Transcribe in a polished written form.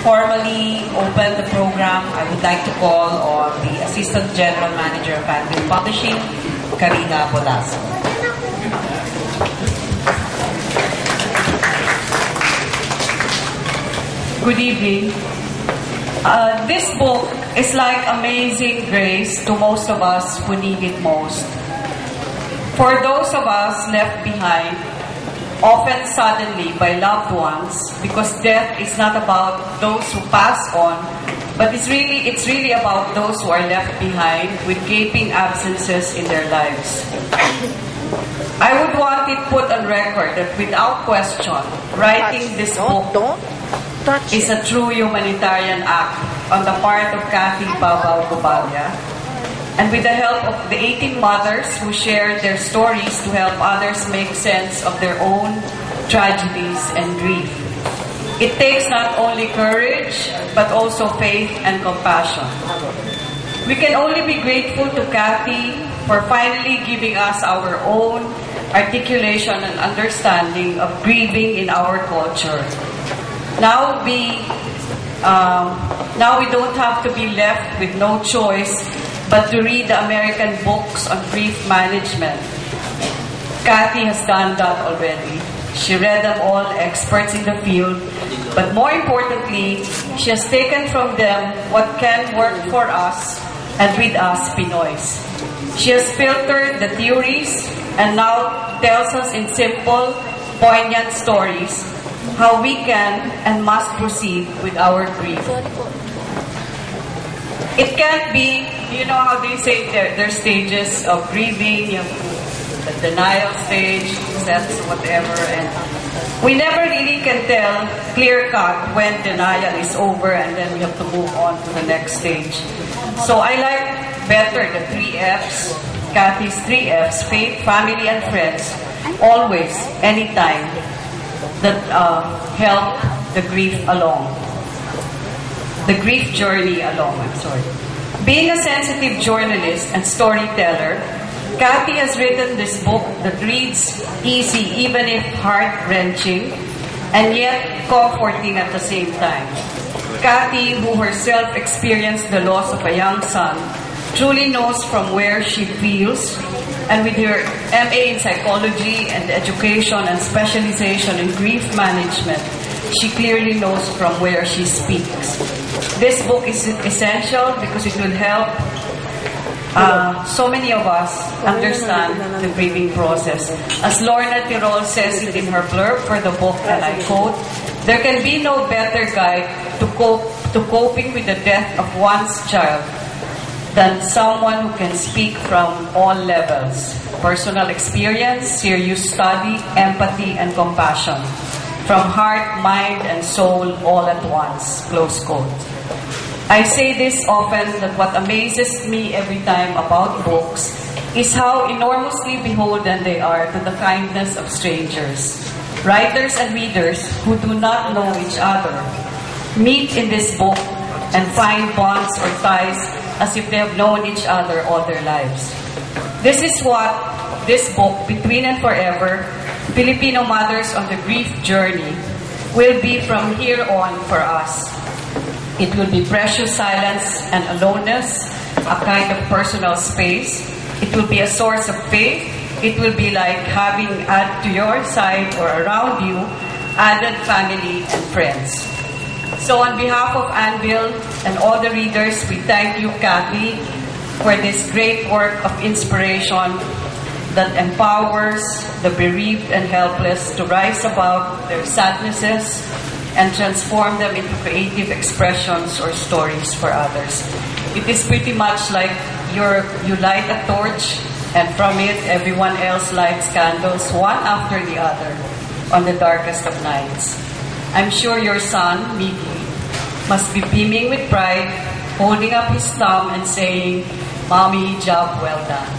formally open the program, I would like to call on the Assistant General Manager of Anvil Publishing, Karina Bolaso. Good evening. This book is like Amazing Grace to most of us who need it most. For those of us left behind, often suddenly by loved ones, because death is not about those who pass on, but it's really about those who are left behind with gaping absences in their lives. I would want it put on record that without question, writing this book is a true humanitarian act on the part of Kathy Babao Gubalya, and with the help of the 18 mothers who shared their stories to help others make sense of their own tragedies and grief. It takes not only courage, but also faith and compassion. We can only be grateful to Kathy for finally giving us our own articulation and understanding of grieving in our culture. Now we don't have to be left with no choice but to read the American books on grief management. Kathy has done that already. She read them all, experts in the field, but more importantly, she has taken from them what can work for us and with us Pinoys. She has filtered the theories and now tells us in simple, poignant stories how we can and must proceed with our grief. It can't be, you know how they say there's stages of grieving, you have the denial stage, acceptance, whatever, and we never really can tell clear-cut when denial is over and then we have to move on to the next stage. So I like better the 3 Fs, Kathy's 3 Fs, faith, family, and friends, always, anytime, that help the grief along. The grief journey along, I'm sorry. Being a sensitive journalist and storyteller, Kathy has written this book that reads easy even if heart-wrenching and yet comforting at the same time. Kathy, who herself experienced the loss of a young son, truly knows from where she feels, and with her MA in psychology and education and specialization in grief management, she clearly knows from where she speaks. This book is essential because it will help so many of us understand the grieving process. As Lorna Tirol says it in her blurb for the book, and I quote, "There can be no better guide to coping with the death of one's child than someone who can speak from all levels. Personal experience, serious study, empathy, and compassion. From heart, mind, and soul all at once." Close quote. I say this often that what amazes me every time about books is how enormously beholden they are to the kindness of strangers. Writers and readers who do not know each other meet in this book and find bonds or ties as if they have known each other all their lives. This is what this book, Between and Forever, Filipino Mothers on the Grief Journey, will be from here on for us. It will be precious silence and aloneness, a kind of personal space. It will be a source of faith. It will be like having add to your side or around you added family and friends. So on behalf of Anvil and all the readers, we thank you, Kathy, for this great work of inspiration that empowers the bereaved and helpless to rise above their sadnesses and transform them into creative expressions or stories for others. It is pretty much like you light a torch, and from it everyone else lights candles one after the other on the darkest of nights. I'm sure your son, Miki, must be beaming with pride, holding up his thumb and saying, "Mommy, job well done."